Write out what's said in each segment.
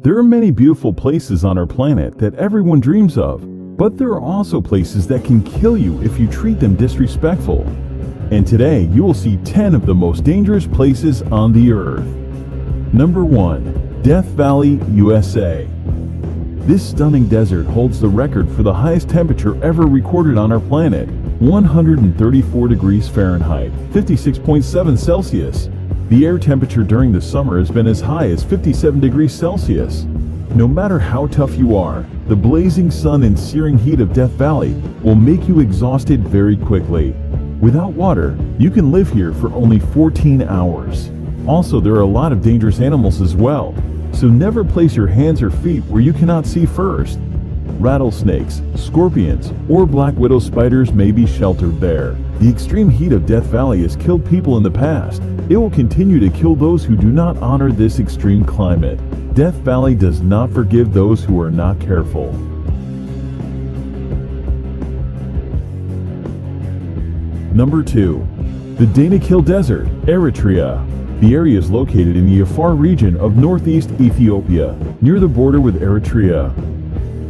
There are many beautiful places on our planet that everyone dreams of, but there are also places that can kill you if you treat them disrespectful. And today you will see 10 of the most dangerous places on the earth. Number 1. Death Valley, USA. This stunning desert holds the record for the highest temperature ever recorded on our planet, 134 degrees Fahrenheit, 56.7 Celsius. The air temperature during the summer has been as high as 57 degrees Celsius. No matter how tough you are, the blazing sun and searing heat of Death Valley will make you exhausted very quickly. Without water, you can live here for only 14 hours. Also, there are a lot of dangerous animals as well, so never place your hands or feet where you cannot see first. Rattlesnakes, scorpions, or black widow spiders may be sheltered there. The extreme heat of Death Valley has killed people in the past. It will continue to kill those who do not honor this extreme climate. Death Valley does not forgive those who are not careful. Number 2. The Danakil Desert, Eritrea. The area is located in the Afar region of northeast Ethiopia, near the border with Eritrea.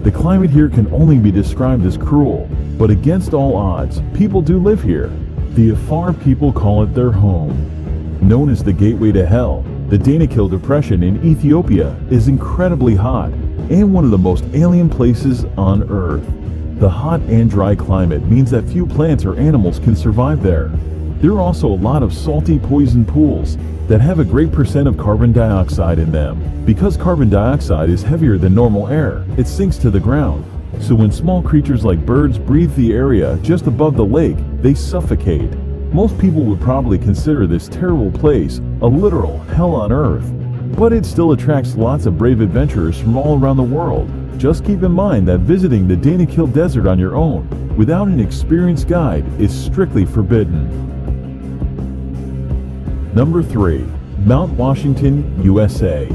The climate here can only be described as cruel, but against all odds, people do live here. The Afar people call it their home. Known as the gateway to hell, the Danakil Depression in Ethiopia is incredibly hot and one of the most alien places on Earth. The hot and dry climate means that few plants or animals can survive there. There are also a lot of salty poison pools that have a great percent of carbon dioxide in them. Because carbon dioxide is heavier than normal air, it sinks to the ground. So when small creatures like birds breathe the area just above the lake, they suffocate. Most people would probably consider this terrible place a literal hell on earth, but it still attracts lots of brave adventurers from all around the world. Just keep in mind that visiting the Danakil Desert on your own, without an experienced guide, is strictly forbidden. Number 3. Mount Washington, USA.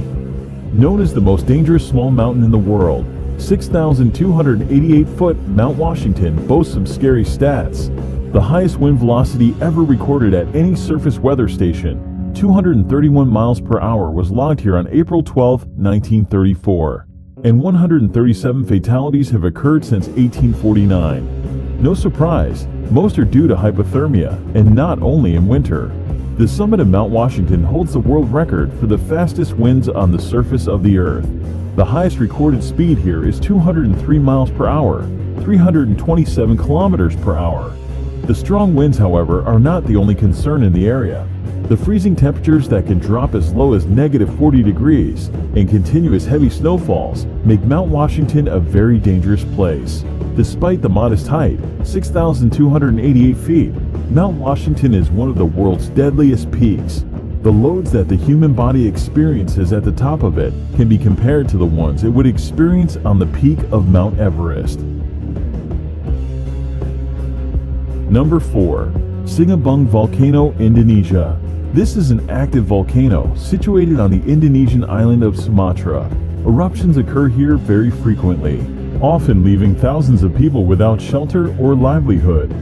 Known as the most dangerous small mountain in the world, 6,288-foot Mount Washington boasts some scary stats. The highest wind velocity ever recorded at any surface weather station, 231 miles per hour, was logged here on April 12, 1934. And 137 fatalities have occurred since 1849. No surprise, most are due to hypothermia, and not only in winter. The summit of Mount Washington holds the world record for the fastest winds on the surface of the Earth. The highest recorded speed here is 203 miles per hour, 327 kilometers per hour. The strong winds, however, are not the only concern in the area. The freezing temperatures that can drop as low as -40 degrees and continuous heavy snowfalls make Mount Washington a very dangerous place. Despite the modest height, 6,288 feet, Mount Washington is one of the world's deadliest peaks. The loads that the human body experiences at the top of it can be compared to the ones it would experience on the peak of Mount Everest. Number 4. Sinabung Volcano, Indonesia. This is an active volcano situated on the Indonesian island of Sumatra. Eruptions occur here very frequently, often leaving thousands of people without shelter or livelihood.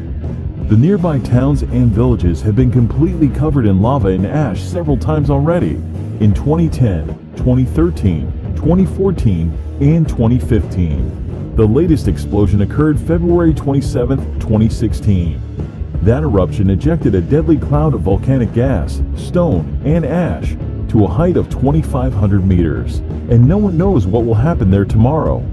The nearby towns and villages have been completely covered in lava and ash several times already, in 2010, 2013, 2014, and 2015. The latest explosion occurred February 27, 2016. That eruption ejected a deadly cloud of volcanic gas, stone, and ash to a height of 2,500 meters, and no one knows what will happen there tomorrow.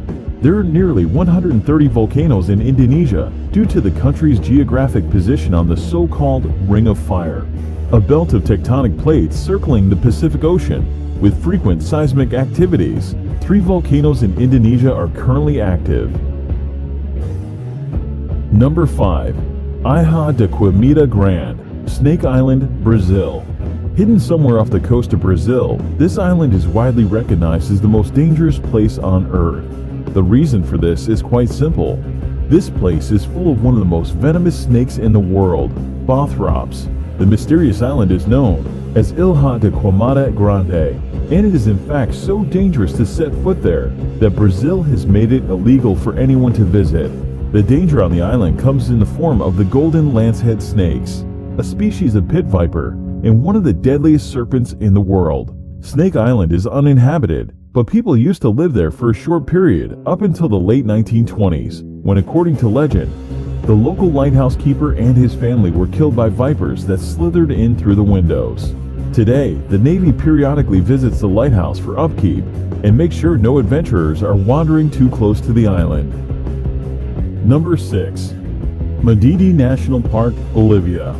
There are nearly 130 volcanoes in Indonesia due to the country's geographic position on the so-called Ring of Fire, a belt of tectonic plates circling the Pacific Ocean, with frequent seismic activities. 3 volcanoes in Indonesia are currently active. Number 5. Ilha de Queimada Grande, Snake Island, Brazil. Hidden somewhere off the coast of Brazil, this island is widely recognized as the most dangerous place on Earth. The reason for this is quite simple. This place is full of one of the most venomous snakes in the world, Bothrops. The mysterious island is known as Ilha de Queimada Grande, and it is in fact so dangerous to set foot there that Brazil has made it illegal for anyone to visit. The danger on the island comes in the form of the golden lancehead snakes, a species of pit viper and one of the deadliest serpents in the world. Snake Island is uninhabited, But people used to live there for a short period, up until the late 1920s, when, according to legend, the local lighthouse keeper and his family were killed by vipers that slithered in through the windows. Today, the Navy periodically visits the lighthouse for upkeep and makes sure no adventurers are wandering too close to the island. Number 6. Madidi National Park, Bolivia.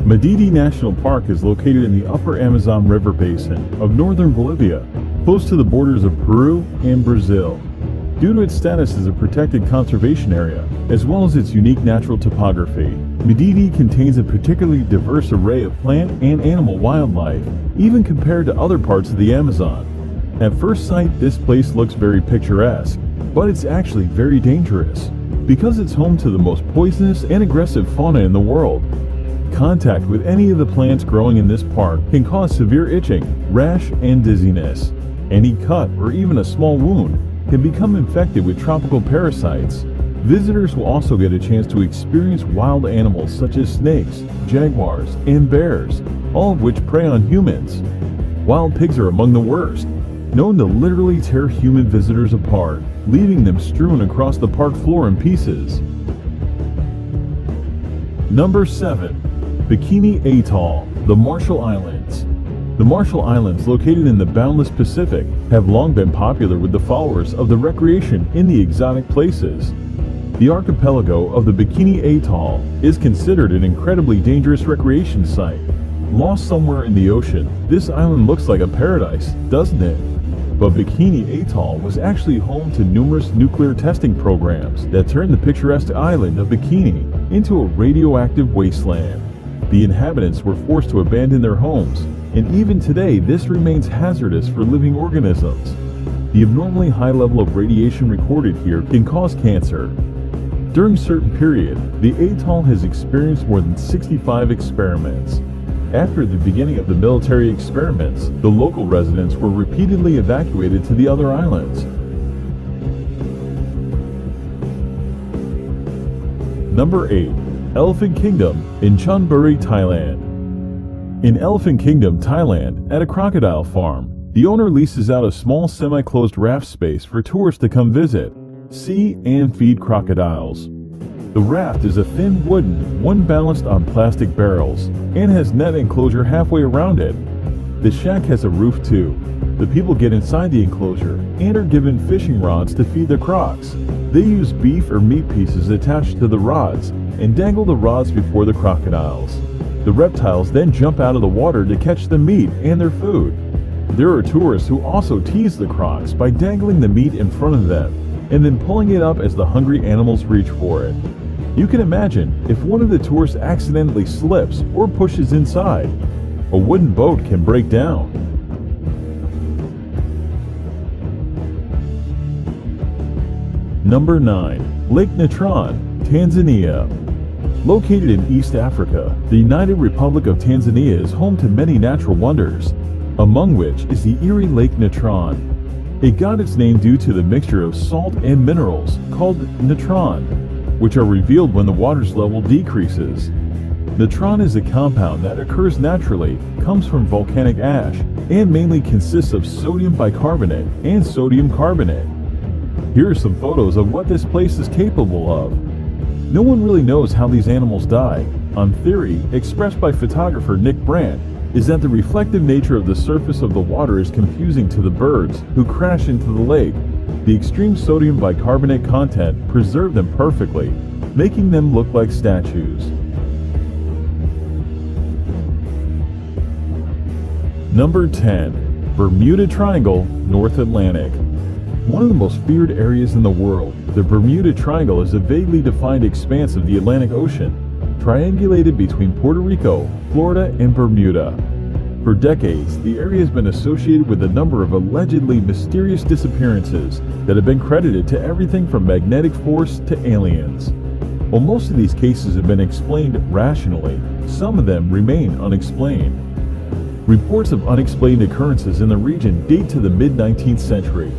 Madidi National Park is located in the upper Amazon River basin of northern Bolivia, close to the borders of Peru and Brazil. Due to its status as a protected conservation area, as well as its unique natural topography, Madidi contains a particularly diverse array of plant and animal wildlife, even compared to other parts of the Amazon. At first sight, this place looks very picturesque, but it's actually very dangerous, because it's home to the most poisonous and aggressive fauna in the world. Contact with any of the plants growing in this park can cause severe itching, rash, and dizziness. Any cut or even a small wound can become infected with tropical parasites. Visitors will also get a chance to experience wild animals such as snakes, jaguars, and bears, all of which prey on humans. Wild pigs are among the worst, known to literally tear human visitors apart, leaving them strewn across the park floor in pieces. Number 7. Bikini Atoll, the Marshall Islands. The Marshall Islands, located in the boundless Pacific, have long been popular with the followers of the recreation in the exotic places. The archipelago of the Bikini Atoll is considered an incredibly dangerous recreation site. Lost somewhere in the ocean, this island looks like a paradise, doesn't it? But Bikini Atoll was actually home to numerous nuclear testing programs that turned the picturesque island of Bikini into a radioactive wasteland. The inhabitants were forced to abandon their homes, and even today this remains hazardous for living organisms. The abnormally high level of radiation recorded here can cause cancer. During a certain period, the atoll has experienced more than 65 experiments. After the beginning of the military experiments, the local residents were repeatedly evacuated to the other islands. Number 8. Elephant Kingdom in Chonburi, Thailand. In Elephant Kingdom, Thailand, at a crocodile farm, the owner leases out a small semi-closed raft space for tourists to come visit, see, and feed crocodiles. The raft is a thin wooden one balanced on plastic barrels and has net enclosure halfway around it. The shack has a roof too. The people get inside the enclosure and are given fishing rods to feed the crocs. They use beef or meat pieces attached to the rods and dangle the rods before the crocodiles. The reptiles then jump out of the water to catch the meat and their food. There are tourists who also tease the crocs by dangling the meat in front of them and then pulling it up as the hungry animals reach for it. You can imagine if one of the tourists accidentally slips or pushes inside, a wooden boat can break down. Number 9. Lake Natron, Tanzania. Located in East Africa, the United Republic of Tanzania is home to many natural wonders, among which is the Erie Lake Natron. It got its name due to the mixture of salt and minerals called natron, which are revealed when the water's level decreases. Natron is a compound that occurs naturally, comes from volcanic ash, and mainly consists of sodium bicarbonate and sodium carbonate. Here are some photos of what this place is capable of. No one really knows how these animals die. One theory, expressed by photographer Nick Brandt, is that the reflective nature of the surface of the water is confusing to the birds who crash into the lake. The extreme sodium bicarbonate content preserved them perfectly, making them look like statues. Number 10. Bermuda Triangle, North Atlantic. One of the most feared areas in the world, the Bermuda Triangle is a vaguely defined expanse of the Atlantic Ocean, triangulated between Puerto Rico, Florida, and Bermuda. For decades, the area has been associated with a number of allegedly mysterious disappearances that have been credited to everything from magnetic force to aliens. While most of these cases have been explained rationally, some of them remain unexplained. Reports of unexplained occurrences in the region date to the mid-19th century.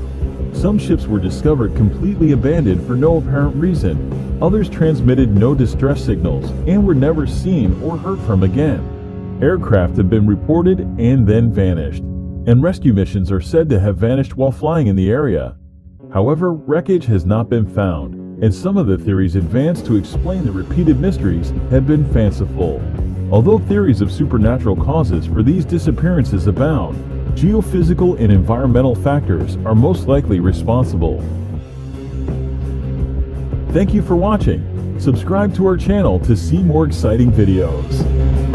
Some ships were discovered completely abandoned for no apparent reason. Others transmitted no distress signals and were never seen or heard from again. Aircraft have been reported and then vanished. and rescue missions are said to have vanished while flying in the area. However, wreckage has not been found, and some of the theories advanced to explain the repeated mysteries have been fanciful. Although theories of supernatural causes for these disappearances abound, geophysical and environmental factors are most likely responsible. Thank you for watching. Subscribe to our channel to see more exciting videos.